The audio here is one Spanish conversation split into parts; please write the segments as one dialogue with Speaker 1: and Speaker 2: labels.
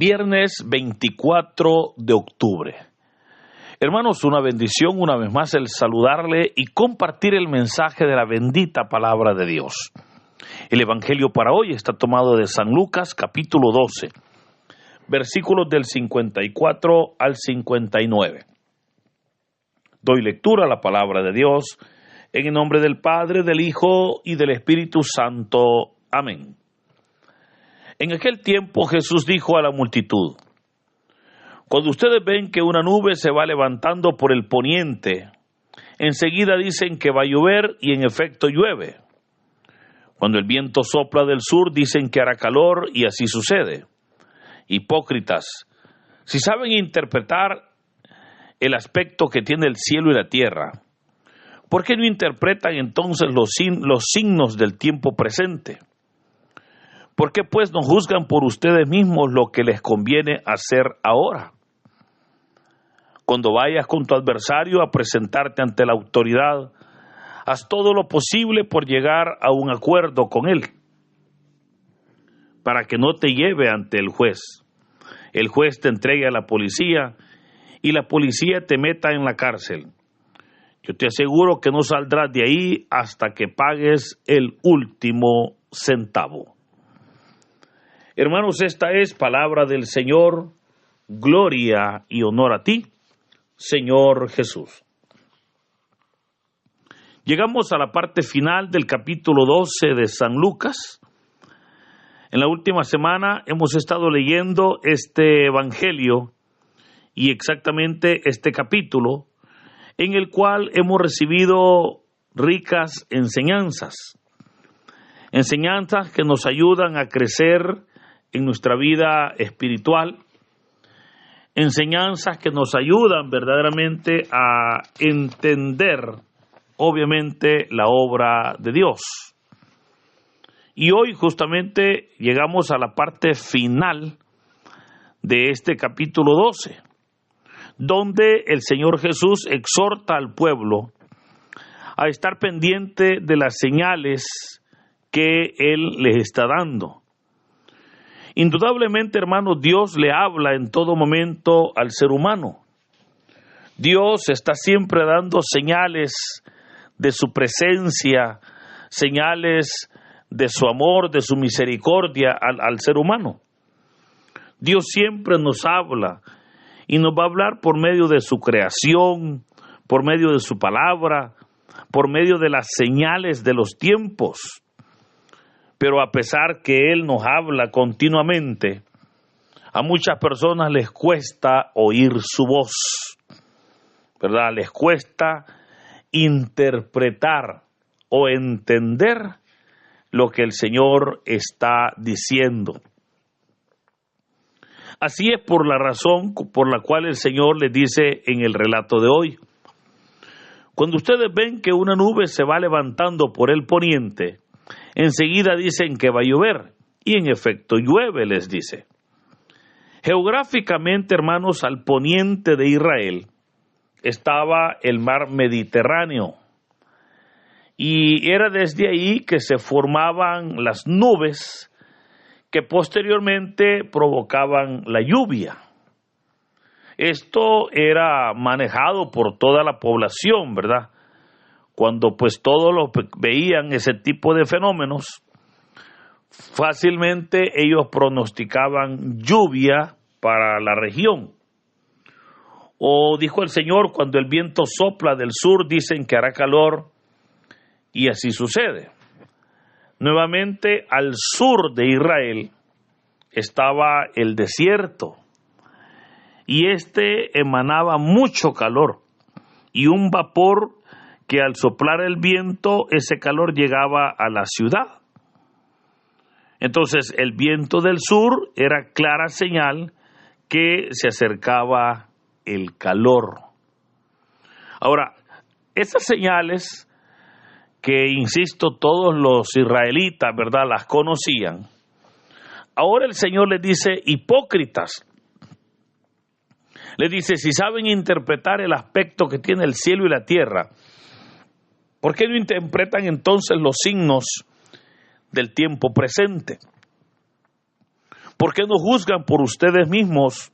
Speaker 1: Viernes 24 de octubre. Hermanos, una bendición una vez más el saludarle y compartir el mensaje de la bendita palabra de Dios. El evangelio para hoy está tomado de San Lucas, capítulo 12, versículos del 54 al 59. Doy lectura a la palabra de Dios en el nombre del Padre, del Hijo y del Espíritu Santo. Amén. En aquel tiempo Jesús dijo a la multitud: cuando ustedes ven que una nube se va levantando por el poniente, enseguida dicen que va a llover y en efecto llueve. Cuando el viento sopla del sur, dicen que hará calor y así sucede. Hipócritas, si saben interpretar el aspecto que tiene el cielo y la tierra, ¿por qué no interpretan entonces los signos del tiempo presente? ¿Por qué pues no juzgan por ustedes mismos lo que les conviene hacer ahora? Cuando vayas con tu adversario a presentarte ante la autoridad, haz todo lo posible por llegar a un acuerdo con él, para que no te lleve ante el juez. El juez te entregue a la policía y la policía te meta en la cárcel. Yo te aseguro que no saldrás de ahí hasta que pagues el último centavo. Hermanos, esta es palabra del Señor. Gloria y honor a ti, Señor Jesús. Llegamos a la parte final del capítulo 12 de San Lucas. En la última semana hemos estado leyendo este evangelio y exactamente este capítulo, en el cual hemos recibido ricas enseñanzas que nos ayudan a crecer en nuestra vida espiritual, enseñanzas que nos ayudan verdaderamente a entender, obviamente, la obra de Dios. Y hoy justamente llegamos a la parte final de este capítulo 12, donde el Señor Jesús exhorta al pueblo a estar pendiente de las señales que Él les está dando. Indudablemente, hermanos, Dios le habla en todo momento al ser humano. Dios está siempre dando señales de su presencia, señales de su amor, de su misericordia al ser humano. Dios siempre nos habla y nos va a hablar por medio de su creación, por medio de su palabra, por medio de las señales de los tiempos. Pero a pesar que Él nos habla continuamente, a muchas personas les cuesta oír su voz, ¿verdad? Les cuesta interpretar o entender lo que el Señor está diciendo. Así es por la razón por la cual el Señor les dice en el relato de hoy: cuando ustedes ven que una nube se va levantando por el poniente, enseguida dicen que va a llover, y en efecto llueve, les dice. Geográficamente, hermanos, al poniente de Israel estaba el mar Mediterráneo, y era desde ahí que se formaban las nubes que posteriormente provocaban la lluvia. Esto era manejado por toda la población, ¿verdad? Cuando pues todos los veían ese tipo de fenómenos, fácilmente ellos pronosticaban lluvia para la región. O dijo el Señor, cuando el viento sopla del sur, dicen que hará calor, y así sucede. Nuevamente, al sur de Israel estaba el desierto, y emanaba mucho calor, y un vapor que al soplar el viento, ese calor llegaba a la ciudad. Entonces, el viento del sur era clara señal que se acercaba el calor. Ahora, esas señales que, insisto, todos los israelitas, ¿verdad?, las conocían. Ahora el Señor les dice: hipócritas. Les dice: si saben interpretar el aspecto que tiene el cielo y la tierra, ¿por qué no interpretan entonces los signos del tiempo presente? ¿Por qué no juzgan por ustedes mismos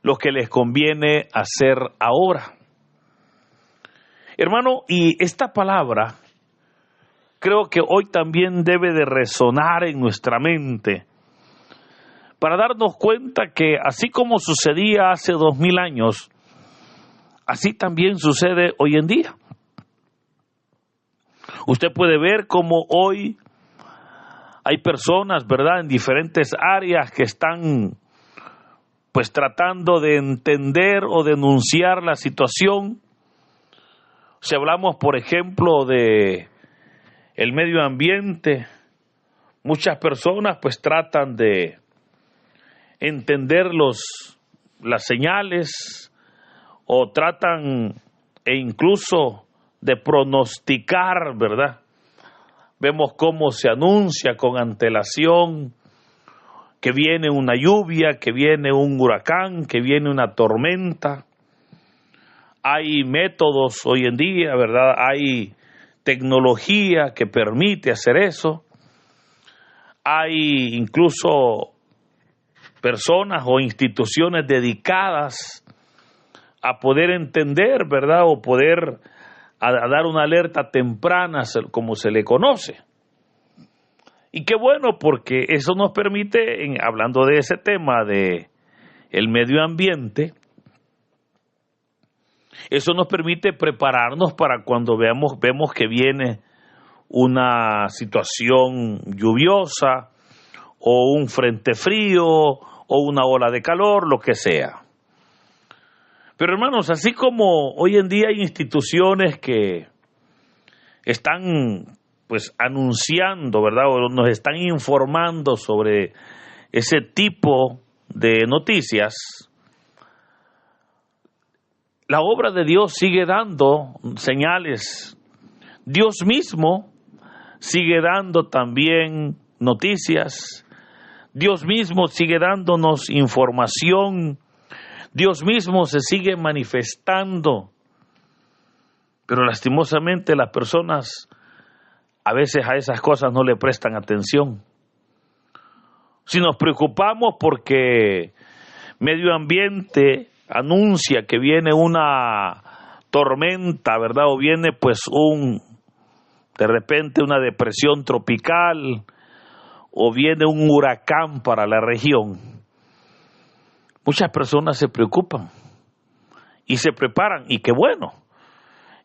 Speaker 1: lo que les conviene hacer ahora? Hermano, y esta palabra creo que hoy también debe de resonar en nuestra mente para darnos cuenta que así como sucedía hace 2000 años, así también sucede hoy en día. Usted puede ver cómo hoy hay personas, ¿verdad?, en diferentes áreas que están pues tratando de entender o denunciar la situación. Si hablamos, por ejemplo, de el medio ambiente, muchas personas pues tratan de entender las señales o tratan e incluso de pronosticar, ¿verdad? Vemos cómo se anuncia con antelación que viene una lluvia, que viene un huracán, que viene una tormenta. Hay métodos hoy en día, ¿verdad? Hay tecnología que permite hacer eso. Hay incluso personas o instituciones dedicadas a poder entender, ¿verdad? O poder a dar una alerta temprana, como se le conoce. Y qué bueno, porque eso nos permite, hablando de ese tema de el medio ambiente, eso nos permite prepararnos para cuando vemos que viene una situación lluviosa o un frente frío o una ola de calor, lo que sea. Pero hermanos, así como hoy en día hay instituciones que están pues anunciando, ¿verdad?, o nos están informando sobre ese tipo de noticias, la obra de Dios sigue dando señales. Dios mismo sigue dando también noticias. Dios mismo sigue dándonos información. Dios mismo se sigue manifestando. Pero lastimosamente las personas a veces a esas cosas no le prestan atención. Si nos preocupamos porque medio ambiente anuncia que viene una tormenta, ¿verdad? O viene pues de repente una depresión tropical, o viene un huracán para la región, muchas personas se preocupan y se preparan, y qué bueno.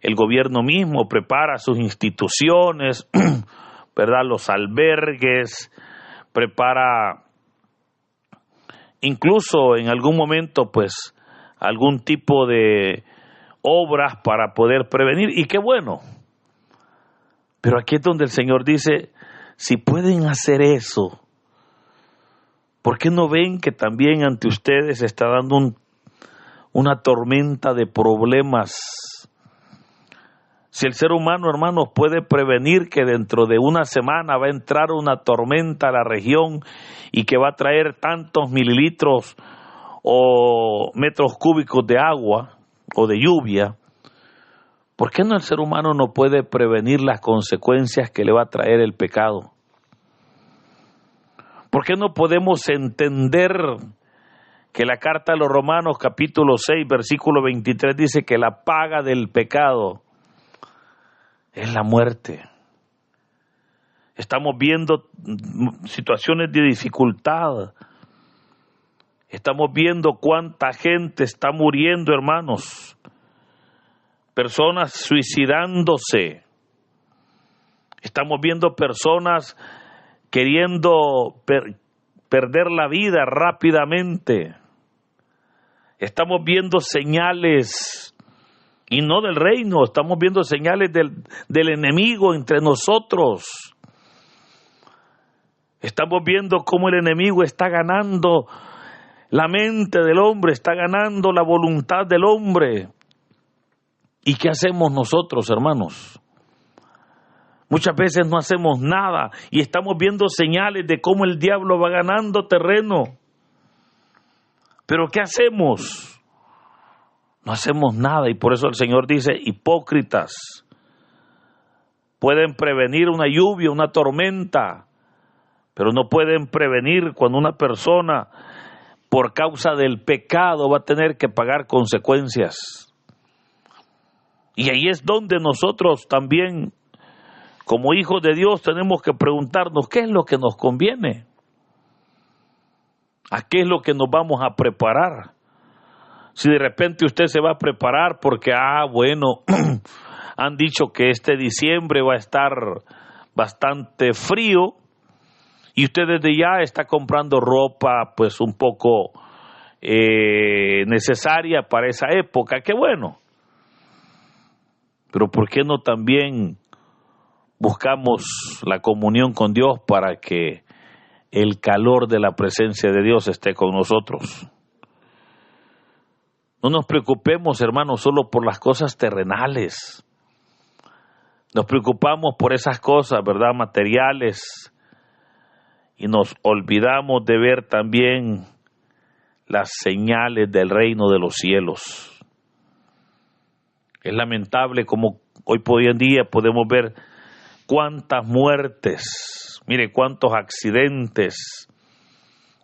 Speaker 1: El gobierno mismo prepara sus instituciones, ¿verdad?, los albergues, prepara incluso en algún momento pues algún tipo de obras para poder prevenir, y qué bueno. Pero aquí es donde el Señor dice, si pueden hacer eso, ¿por qué no ven que también ante ustedes se está dando una tormenta de problemas? Si el ser humano, hermanos, puede prevenir que dentro de una semana va a entrar una tormenta a la región y que va a traer tantos mililitros o metros cúbicos de agua o de lluvia, ¿por qué no el ser humano no puede prevenir las consecuencias que le va a traer el pecado? ¿Por qué no podemos entender que la carta a los Romanos capítulo 6 versículo 23 dice que la paga del pecado es la muerte? Estamos viendo situaciones de dificultad. Estamos viendo cuánta gente está muriendo, hermanos. Personas suicidándose. Estamos viendo personas queriendo perder la vida rápidamente. Estamos viendo señales, y no del reino, estamos viendo señales del enemigo entre nosotros. Estamos viendo cómo el enemigo está ganando la mente del hombre, está ganando la voluntad del hombre. ¿Y qué hacemos nosotros, hermanos? Muchas veces no hacemos nada y estamos viendo señales de cómo el diablo va ganando terreno. ¿Pero qué hacemos? No hacemos nada, y por eso el Señor dice, hipócritas, pueden prevenir una lluvia, una tormenta, pero no pueden prevenir cuando una persona por causa del pecado va a tener que pagar consecuencias. Y ahí es donde nosotros también, como hijos de Dios, tenemos que preguntarnos qué es lo que nos conviene, a qué es lo que nos vamos a preparar. Si de repente usted se va a preparar porque, bueno, han dicho que este diciembre va a estar bastante frío y usted desde ya está comprando ropa pues un poco necesaria para esa época, qué bueno. Pero ¿por qué no también buscamos la comunión con Dios para que el calor de la presencia de Dios esté con nosotros? No nos preocupemos, hermanos, solo por las cosas terrenales. Nos preocupamos por esas cosas, ¿verdad?, materiales, y nos olvidamos de ver también las señales del reino de los cielos. Es lamentable como hoy en día podemos ver cuántas muertes, mire cuántos accidentes,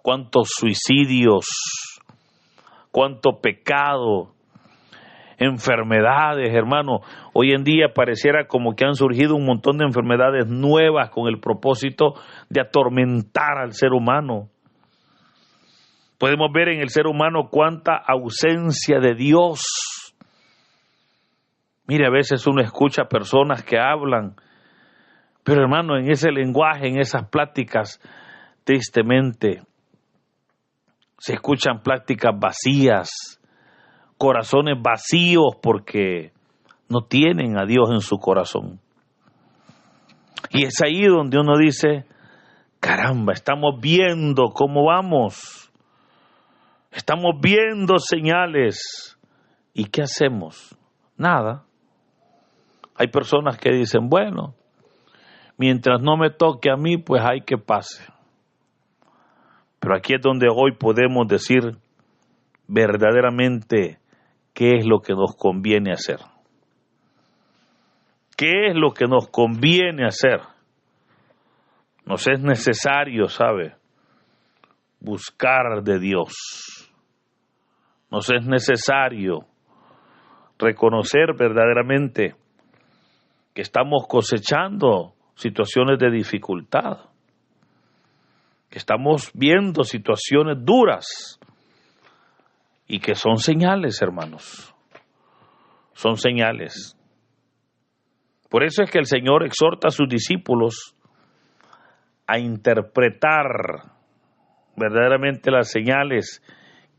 Speaker 1: cuántos suicidios, cuánto pecado, enfermedades, hermano. Hoy en día pareciera como que han surgido un montón de enfermedades nuevas con el propósito de atormentar al ser humano. Podemos ver en el ser humano cuánta ausencia de Dios. Mire, a veces uno escucha personas que hablan, pero hermano, en ese lenguaje, en esas pláticas, tristemente, se escuchan pláticas vacías, corazones vacíos porque no tienen a Dios en su corazón. Y es ahí donde uno dice, caramba, estamos viendo cómo vamos, estamos viendo señales, ¿y qué hacemos? Nada. Hay personas que dicen, bueno, mientras no me toque a mí, pues hay que pase. Pero aquí es donde hoy podemos decir verdaderamente qué es lo que nos conviene hacer. ¿Qué es lo que nos conviene hacer? Nos es necesario, ¿sabe?, buscar de Dios. Nos es necesario reconocer verdaderamente que estamos cosechando situaciones de dificultad, que estamos viendo situaciones duras y que son señales, hermanos, son señales. Por eso es que el Señor exhorta a sus discípulos a interpretar verdaderamente las señales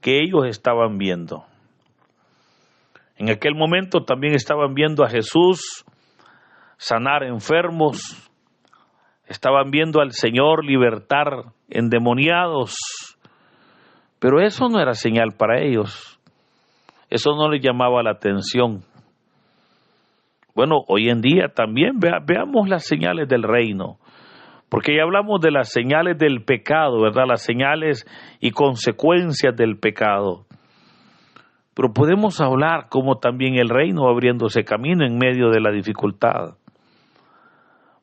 Speaker 1: que ellos estaban viendo. En aquel momento también estaban viendo a Jesús sanar enfermos, estaban viendo al Señor libertar endemoniados, pero eso no era señal para ellos, eso no les llamaba la atención. Bueno, hoy en día también veamos las señales del reino, porque ya hablamos de las señales del pecado, ¿verdad?, las señales y consecuencias del pecado. Pero podemos hablar como también el reino va abriéndose camino en medio de la dificultad.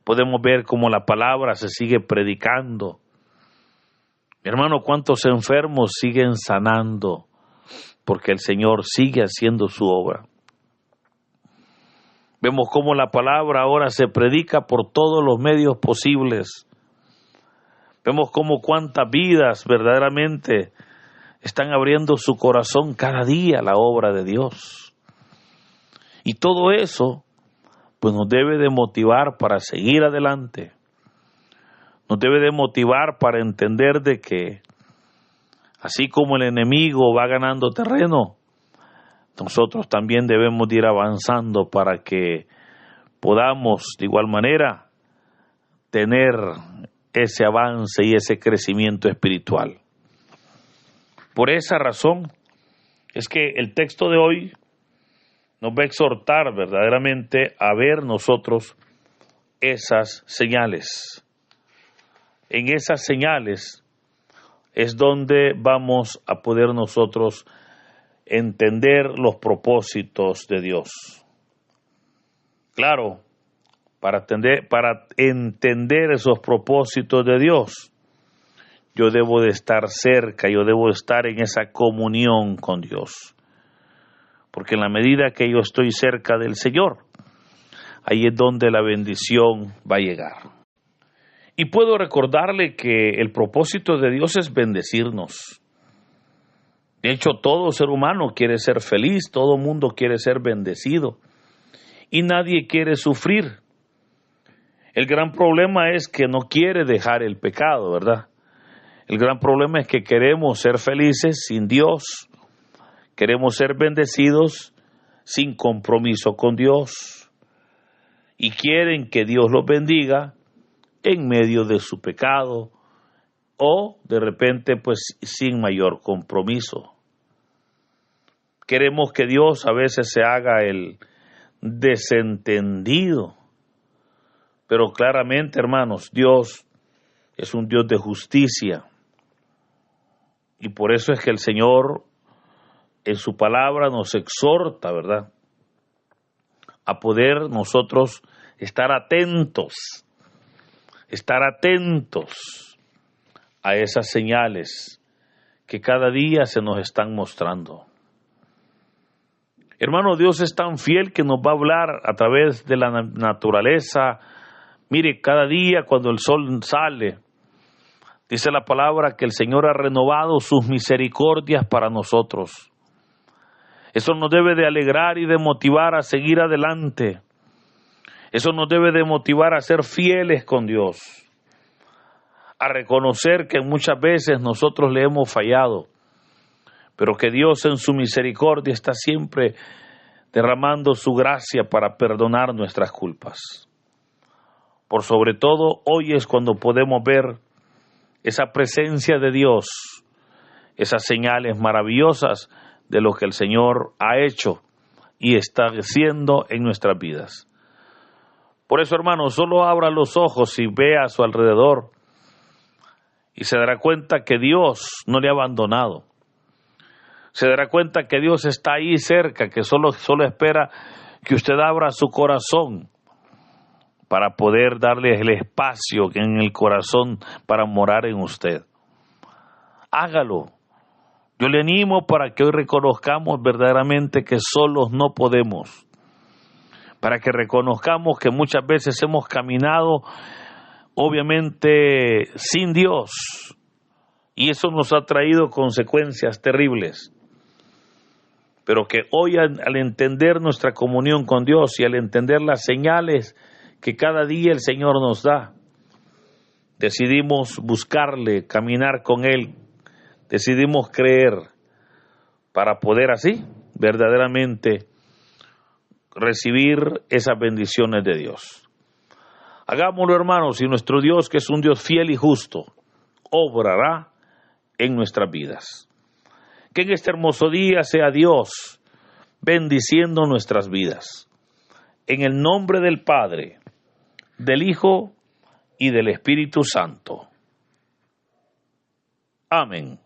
Speaker 1: Podemos ver cómo la palabra se sigue predicando. Hermano, cuántos enfermos siguen sanando porque el Señor sigue haciendo su obra. Vemos cómo la palabra ahora se predica por todos los medios posibles. Vemos cómo cuántas vidas verdaderamente están abriendo su corazón cada día a la obra de Dios. Y todo eso pues nos debe de motivar para seguir adelante. Nos debe de motivar para entender de que así como el enemigo va ganando terreno, nosotros también debemos de ir avanzando para que podamos de igual manera tener ese avance y ese crecimiento espiritual. Por esa razón es que el texto de hoy nos va a exhortar verdaderamente a ver nosotros esas señales. En esas señales es donde vamos a poder nosotros entender los propósitos de Dios. Claro, para entender esos propósitos de Dios, yo debo de estar cerca, yo debo de estar en esa comunión con Dios. Porque en la medida que yo estoy cerca del Señor, ahí es donde la bendición va a llegar. Y puedo recordarle que el propósito de Dios es bendecirnos. De hecho, todo ser humano quiere ser feliz, todo mundo quiere ser bendecido y nadie quiere sufrir. El gran problema es que no quiere dejar el pecado, ¿verdad? El gran problema es que queremos ser felices sin Dios, queremos ser bendecidos sin compromiso con Dios y quieren que Dios los bendiga en medio de su pecado o de repente pues sin mayor compromiso. Queremos que Dios a veces se haga el desentendido, pero claramente, hermanos, Dios es un Dios de justicia y por eso es que el Señor en su palabra nos exhorta, ¿verdad?, a poder nosotros estar atentos a esas señales que cada día se nos están mostrando. Hermano, Dios es tan fiel que nos va a hablar a través de la naturaleza. Mire, cada día cuando el sol sale, dice la palabra que el Señor ha renovado sus misericordias para nosotros. Eso nos debe de alegrar y de motivar a seguir adelante. Eso nos debe de motivar a ser fieles con Dios, a reconocer que muchas veces nosotros le hemos fallado, pero que Dios en su misericordia está siempre derramando su gracia para perdonar nuestras culpas. Por sobre todo, hoy es cuando podemos ver esa presencia de Dios, esas señales maravillosas de lo que el Señor ha hecho y está haciendo en nuestras vidas. Por eso, hermano, solo abra los ojos y vea a su alrededor y se dará cuenta que Dios no le ha abandonado. Se dará cuenta que Dios está ahí cerca, que solo espera que usted abra su corazón para poder darle el espacio en el corazón para morar en usted. Hágalo. Yo le animo para que hoy reconozcamos verdaderamente que solos no podemos. Para que reconozcamos que muchas veces hemos caminado, obviamente, sin Dios. Y eso nos ha traído consecuencias terribles. Pero que hoy al entender nuestra comunión con Dios y al entender las señales que cada día el Señor nos da, decidimos buscarle, caminar con Él, decidimos creer para poder así verdaderamente recibir esas bendiciones de Dios. Hagámoslo, hermanos, y nuestro Dios, que es un Dios fiel y justo, obrará en nuestras vidas. Que en este hermoso día sea Dios bendiciendo nuestras vidas. En el nombre del Padre, del Hijo y del Espíritu Santo. Amén.